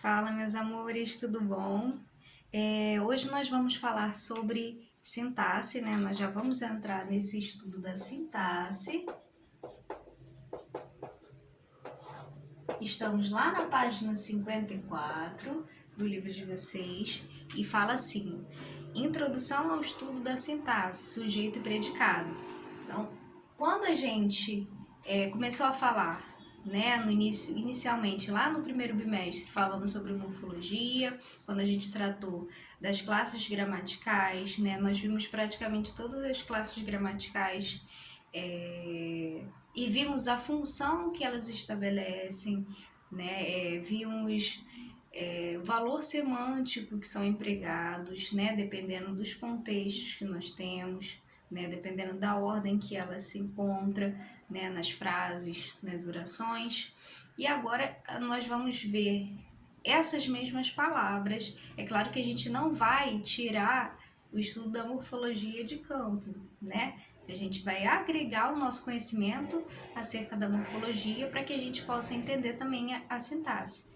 Fala, meus amores, tudo bom? Hoje nós vamos falar sobre sintaxe, né? Nós já vamos entrar nesse estudo da sintaxe. Estamos lá na página 54 do livro de vocês e fala assim: Introdução ao estudo da sintaxe, sujeito e predicado. Então, quando a gente começou a falar, né, inicialmente lá no primeiro bimestre, falando sobre morfologia, quando a gente tratou das classes gramaticais, né, nós vimos praticamente todas as classes gramaticais e vimos a função que elas estabelecem, né, vimos o valor semântico que são empregados, né, dependendo dos contextos que nós temos, né, dependendo da ordem que ela se encontra, né, nas frases, nas orações. E agora nós vamos ver essas mesmas palavras. É claro que a gente não vai tirar o estudo da morfologia de campo, né? A gente vai agregar o nosso conhecimento acerca da morfologia para que a gente possa entender também a sintaxe.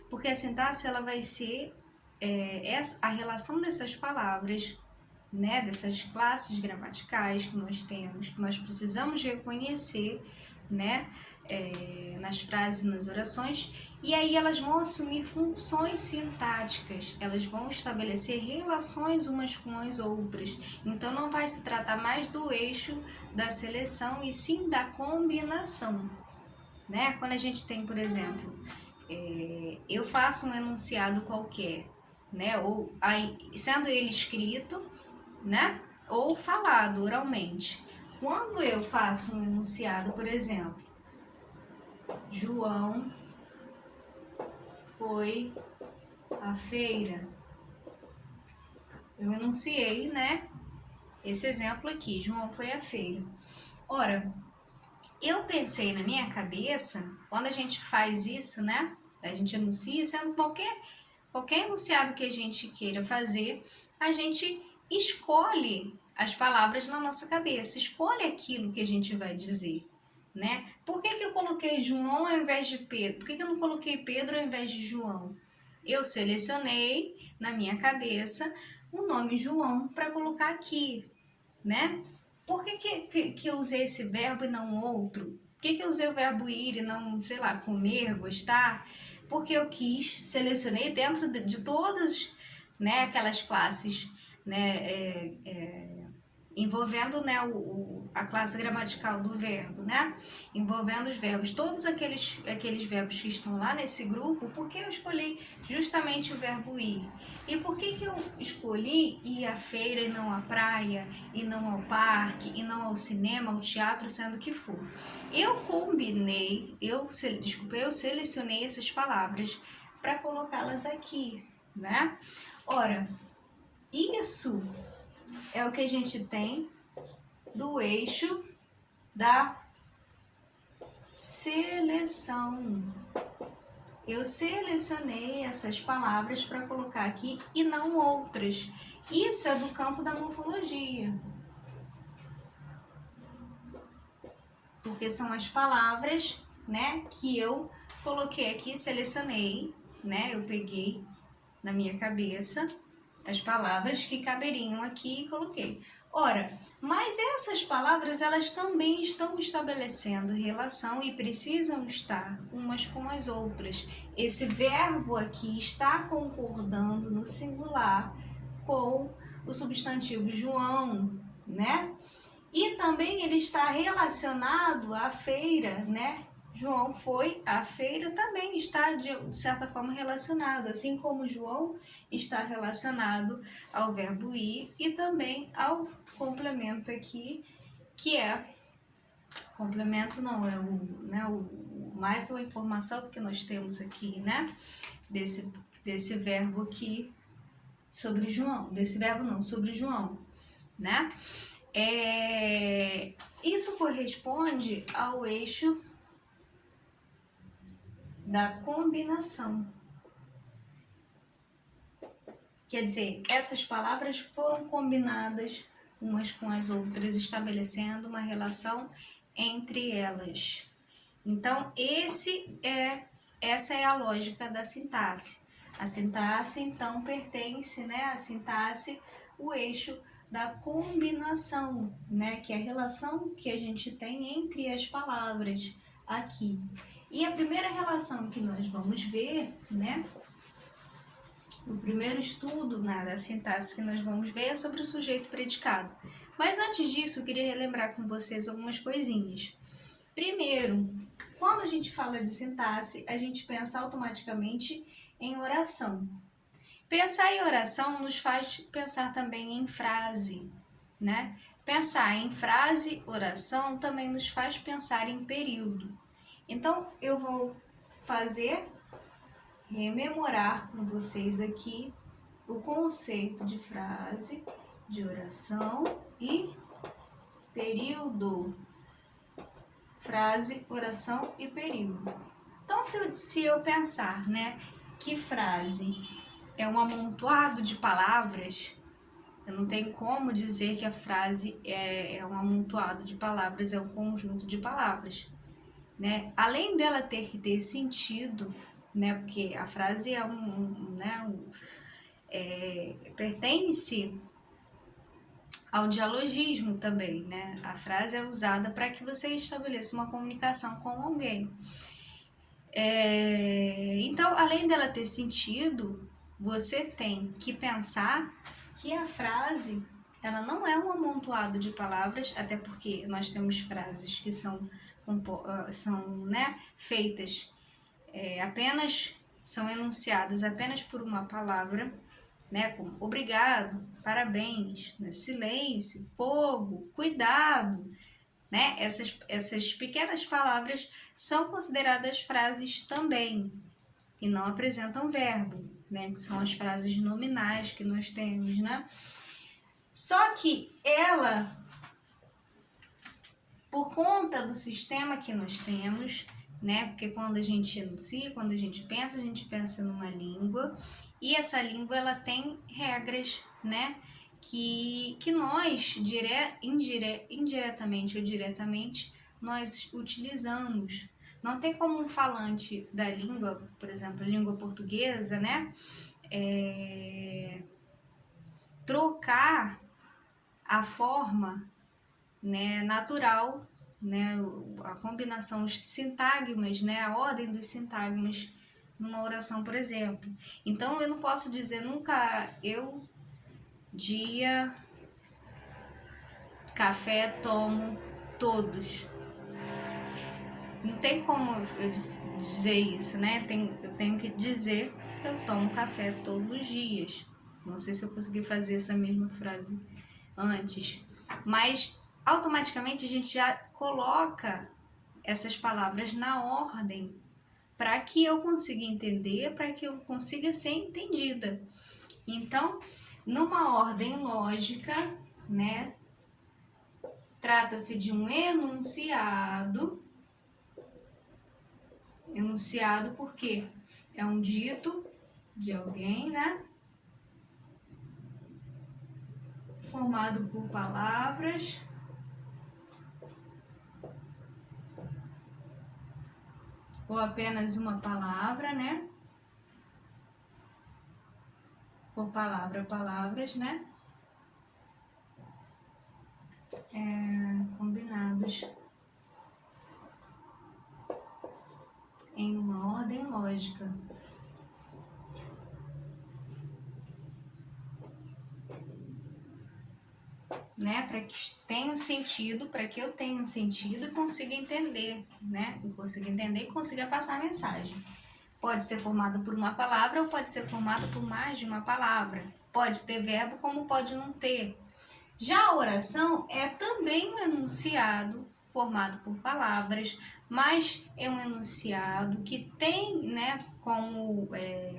Porque a sintaxe ela vai ser a relação dessas palavras, né, dessas classes gramaticais que nós temos, que nós precisamos reconhecer, né, nas frases e nas orações, e aí elas vão assumir funções sintáticas, elas vão estabelecer relações umas com as outras. Então não vai se tratar mais do eixo da seleção e sim da combinação, né? Quando a gente tem, por exemplo, eu faço um enunciado qualquer, né, ou aí, sendo ele escrito, né, ou falado oralmente. Quando eu faço um enunciado, por exemplo, João foi à feira. Eu enunciei, né, esse exemplo aqui, João foi à feira. Ora, eu pensei na minha cabeça, quando a gente faz isso, né, a gente enuncia, sendo qualquer enunciado que a gente queira fazer, a gente escolhe as palavras na nossa cabeça, escolhe aquilo que a gente vai dizer, né? Por que eu coloquei João ao invés de Pedro? Por que eu não coloquei Pedro ao invés de João? Eu selecionei na minha cabeça o nome João para colocar aqui, né? Por que eu usei esse verbo e não outro? Por que eu usei o verbo ir e não, sei lá, comer, gostar? Porque eu selecionei dentro de todas, né, aquelas classes, né, envolvendo, né, a classe gramatical do verbo, né, envolvendo os verbos, todos aqueles verbos que estão lá nesse grupo. Por que eu escolhi justamente o verbo ir? E por que eu escolhi ir à feira e não à praia, e não ao parque, e não ao cinema, ao teatro, sendo que for? Eu combinei, eu selecionei essas palavras para colocá-las aqui, né? Ora, isso é o que a gente tem do eixo da seleção. Eu selecionei essas palavras para colocar aqui e não outras. Isso é do campo da morfologia. Porque são as palavras, né, que eu coloquei aqui, selecionei, né? Eu peguei na minha cabeça as palavras que caberiam aqui e coloquei. Ora, mas essas palavras elas também estão estabelecendo relação e precisam estar umas com as outras. Esse verbo aqui está concordando no singular com o substantivo João, né? E também ele está relacionado à feira, né? João foi à feira, também está de certa forma relacionado, assim como João está relacionado ao verbo ir e também ao complemento aqui, que é complemento não, é mais uma informação que nós temos aqui, né? Desse verbo aqui sobre João, desse verbo não, sobre João, né? Isso corresponde ao eixo da combinação. Quer dizer, essas palavras foram combinadas umas com as outras, estabelecendo uma relação entre elas. Então, essa é a lógica da sintaxe. A sintaxe, então, pertence, né, à sintaxe, o eixo da combinação, né, que é a relação que a gente tem entre as palavras aqui. E a primeira relação que nós vamos ver, né, o primeiro estudo da sintaxe que nós vamos ver é sobre o sujeito predicado. Mas antes disso, eu queria relembrar com vocês algumas coisinhas. Primeiro, quando a gente fala de sintaxe, a gente pensa automaticamente em oração. Pensar em oração nos faz pensar também em frase, né? Pensar em frase, oração, também nos faz pensar em período. Então, eu vou rememorar com vocês aqui o conceito de frase, de oração e período. Frase, oração e período. Então, se eu pensar, né, que frase é um amontoado de palavras, eu não tenho como dizer que a frase é um amontoado de palavras, é um conjunto de palavras, né? Além dela ter que ter sentido, né, porque a frase pertence ao dialogismo também, né? A frase é usada para que você estabeleça uma comunicação com alguém. Então, além dela ter sentido, você tem que pensar que a frase, ela não é um amontoado de palavras, até porque nós temos frases que são né, feitas apenas, são enunciadas apenas por uma palavra, né, como obrigado, parabéns, né, silêncio, fogo, cuidado, né? Essas pequenas palavras são consideradas frases também e não apresentam verbo, né? Que são as frases nominais que nós temos, né? Só que ela, por conta do sistema que nós temos, né? Porque quando a gente enuncia, quando a gente pensa numa língua, e essa língua ela tem regras, né? Que nós, indiretamente ou diretamente, nós utilizamos. Não tem como um falante da língua, por exemplo, a língua portuguesa, né? Trocar a forma, né, natural, né, a combinação, os sintagmas, né, a ordem dos sintagmas numa oração, por exemplo. Então, eu não posso dizer nunca eu, dia, café, tomo, todos. Não tem como eu dizer isso, né? Eu tenho que dizer que eu tomo café todos os dias. Não sei se eu consegui fazer essa mesma frase antes, mas automaticamente a gente já coloca essas palavras na ordem para que eu consiga entender, para que eu consiga ser entendida. Então, numa ordem lógica, né, trata-se de um enunciado. Enunciado porque é um dito de alguém, né, formado por palavras ou apenas uma palavra, né? Por palavras, né? Combinados em uma ordem lógica. Né? Para que tenha um sentido, para que eu tenha um sentido e consiga entender, né? Consiga entender e consiga passar a mensagem. Pode ser formado por uma palavra ou pode ser formado por mais de uma palavra. Pode ter verbo como pode não ter. Já a oração é também um enunciado formado por palavras, mas é um enunciado que tem, né, como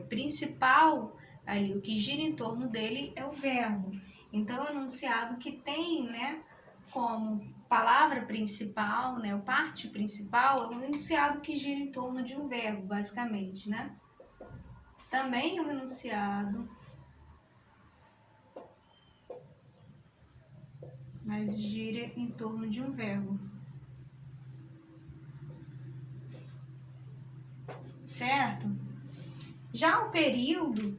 principal ali, o que gira em torno dele é o verbo. Então, é um enunciado que tem, né, como palavra principal, né, o parte principal, é um enunciado que gira em torno de um verbo, basicamente, né? Também é um enunciado, mas gira em torno de um verbo. Certo? Já o período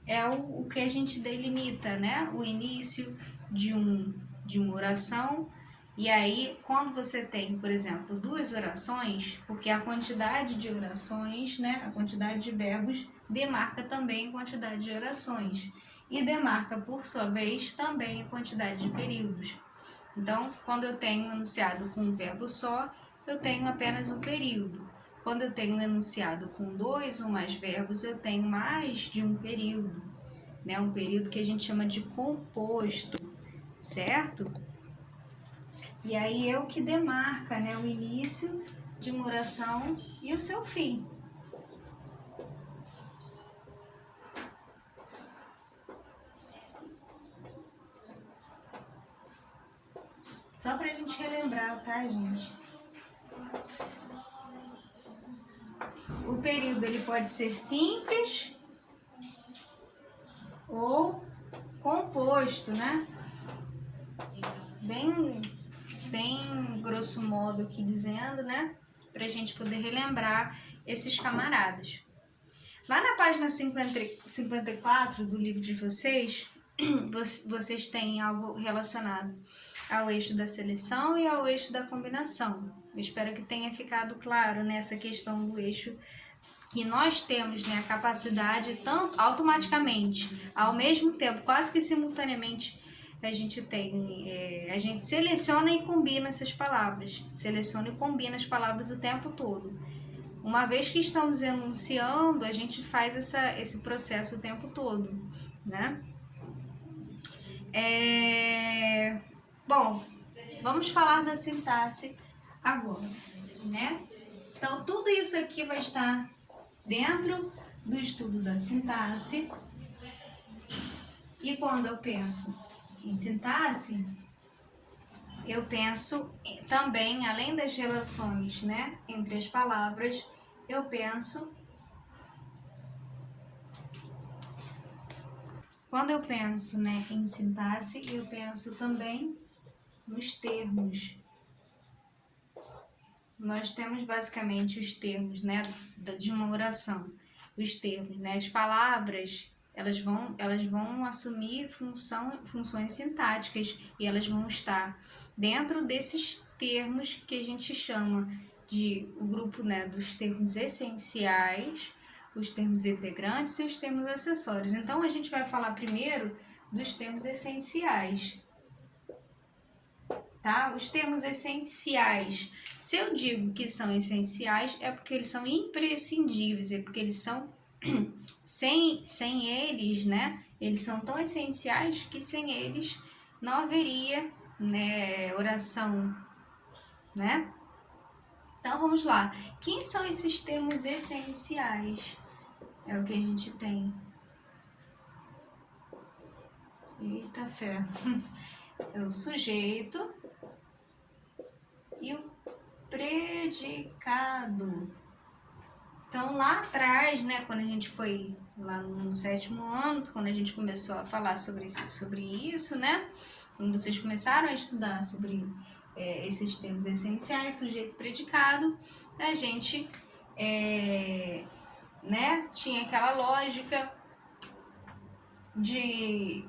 é o que a gente delimita, né? O início de uma oração. E aí, quando você tem, por exemplo, duas orações, porque a quantidade de orações, né, a quantidade de verbos demarca também a quantidade de orações e demarca, por sua vez, também a quantidade de períodos. Então, quando eu tenho um enunciado com um verbo só, eu tenho apenas um período. Quando eu tenho um enunciado com dois ou mais verbos, eu tenho mais de um período, né? Um período que a gente chama de composto, certo? E aí é o que demarca, né, o início de uma oração e o seu fim. Só pra gente relembrar, tá, gente? O período ele pode ser simples ou composto, né? Bem grosso modo aqui dizendo, né? Pra gente poder relembrar esses camaradas. Lá na página 54 do livro de vocês, vocês têm algo relacionado ao eixo da seleção e ao eixo da combinação. Eu espero que tenha ficado claro nessa questão do eixo, que nós temos, né, a capacidade, tanto automaticamente, ao mesmo tempo, quase que simultaneamente, a gente seleciona e combina essas palavras, seleciona e combina as palavras o tempo todo. Uma vez que estamos enunciando, a gente faz esse processo o tempo todo, né? Bom, vamos falar da sintaxe agora, né? Então, tudo isso aqui vai estar dentro do estudo da sintaxe. E quando eu penso em sintaxe, eu penso também, além das relações, né, entre as palavras, eu penso... Quando eu penso, né, em sintaxe, eu penso também nos termos. Nós temos basicamente os termos, né, de uma oração. Os termos, né, as palavras, elas vão assumir funções sintáticas e elas vão estar dentro desses termos que a gente chama de o grupo, né, dos termos essenciais, os termos integrantes e os termos acessórios. Então, a gente vai falar primeiro dos termos essenciais, tá? Os termos essenciais. Se eu digo que são essenciais, é porque eles são imprescindíveis, é porque eles são sem eles, né? Eles são tão essenciais que sem eles não haveria, né, oração, né? Então vamos lá. Quem são esses termos essenciais? É o que a gente tem. Eita fé. É o sujeito e o predicado. Então, lá atrás, né, quando a gente foi lá no 7º ano, quando a gente começou a falar sobre isso, né, quando vocês começaram a estudar sobre esses termos essenciais, sujeito e predicado, a gente né, tinha aquela lógica de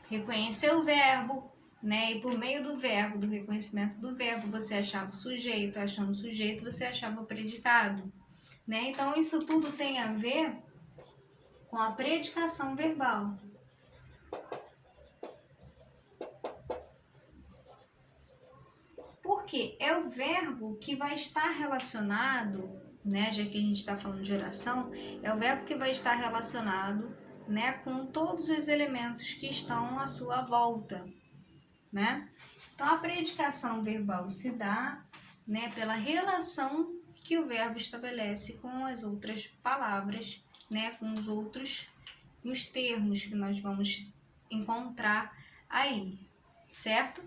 reconhecer o verbo, né? E por meio do verbo, do reconhecimento do verbo, você achava o sujeito, achando o sujeito, você achava o predicado, né? Então, isso tudo tem a ver com a predicação verbal. Porque é o verbo que vai estar relacionado, né? Já que a gente está falando de oração, é o verbo que vai estar relacionado, né, com todos os elementos que estão à sua volta, né? Então, a predicação verbal se dá, né, pela relação que o verbo estabelece com as outras palavras, né, com os termos que nós vamos encontrar aí, certo?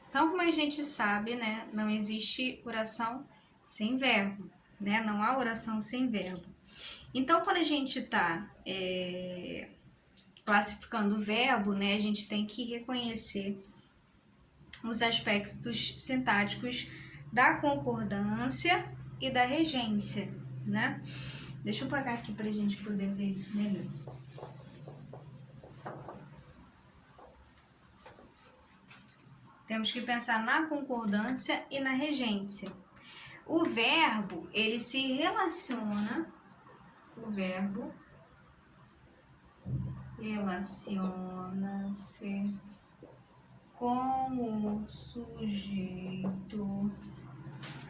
Então, como a gente sabe, né, não existe oração sem verbo, né? Não há oração sem verbo. Então, quando a gente está classificando o verbo, né, a gente tem que reconhecer os aspectos sintáticos da concordância e da regência, né? Deixa eu pagar aqui pra gente poder ver isso melhor. Temos que pensar na concordância e na regência. O verbo, ele se relaciona, relaciona-se com o sujeito.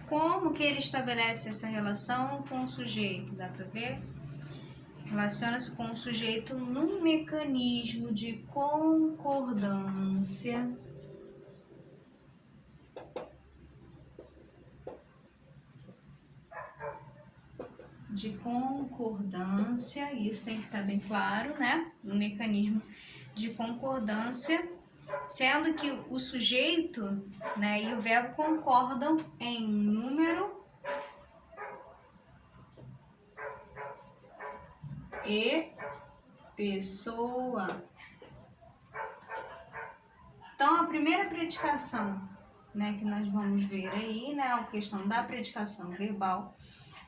Como que ele estabelece essa relação com o sujeito? Dá para ver? Relaciona-se com o sujeito num mecanismo de concordância. Isso tem que estar bem claro, né? Um mecanismo de concordância, sendo que o sujeito, né, e o verbo concordam em número e pessoa. Então, a primeira predicação, né, que nós vamos ver aí, né, a questão da predicação verbal.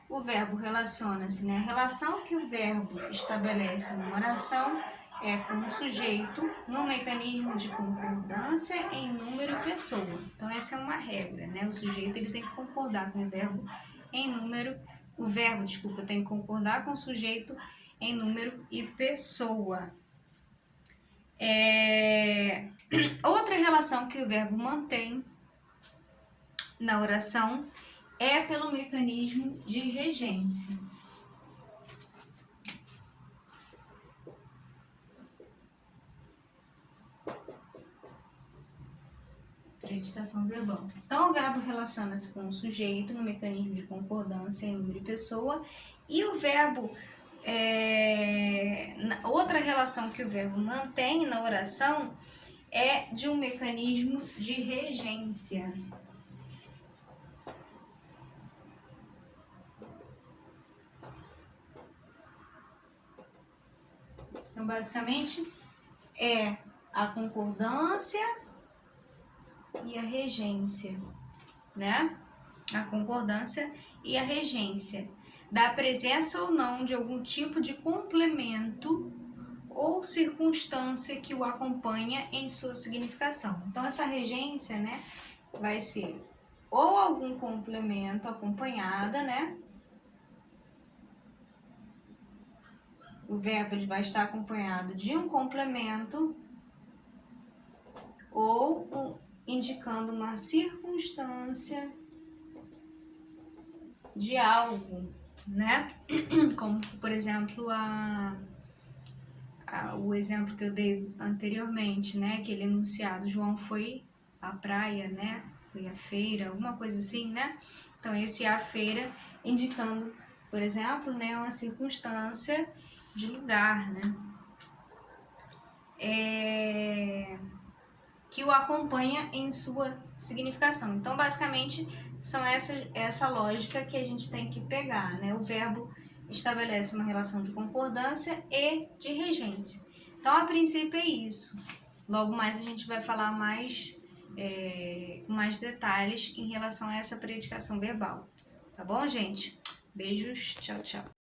O verbo relaciona-se, né? A relação que o verbo estabelece numa oração é com o sujeito no mecanismo de concordância em número e pessoa. Então, essa é uma regra, né? O sujeito ele tem que concordar com o verbo em número, tem que concordar com o sujeito em número e pessoa. Outra relação que o verbo mantém na oração é pelo mecanismo de regência. Predicação verbal. Então, o verbo relaciona-se com o sujeito no mecanismo de concordância em número e pessoa. E o verbo, outra relação que o verbo mantém na oração é de um mecanismo de regência. Então, basicamente, é a concordância e a regência, né? A concordância e a regência da presença ou não de algum tipo de complemento ou circunstância que o acompanha em sua significação. Então, essa regência, né, vai ser ou algum complemento acompanhada, né? O verbo ele vai estar acompanhado de um complemento ou indicando uma circunstância de algo, né? Como, por exemplo, o exemplo que eu dei anteriormente, né? Aquele enunciado, João foi à praia, né? Foi à feira, alguma coisa assim, né? Então, esse à feira indicando, por exemplo, né? Uma circunstância de lugar, né? Que o acompanha em sua significação. Então, basicamente, são essa lógica que a gente tem que pegar, né? O verbo estabelece uma relação de concordância e de regência. Então, a princípio é isso. Logo mais a gente vai falar mais com mais detalhes em relação a essa predicação verbal. Tá bom, gente? Beijos, tchau, tchau.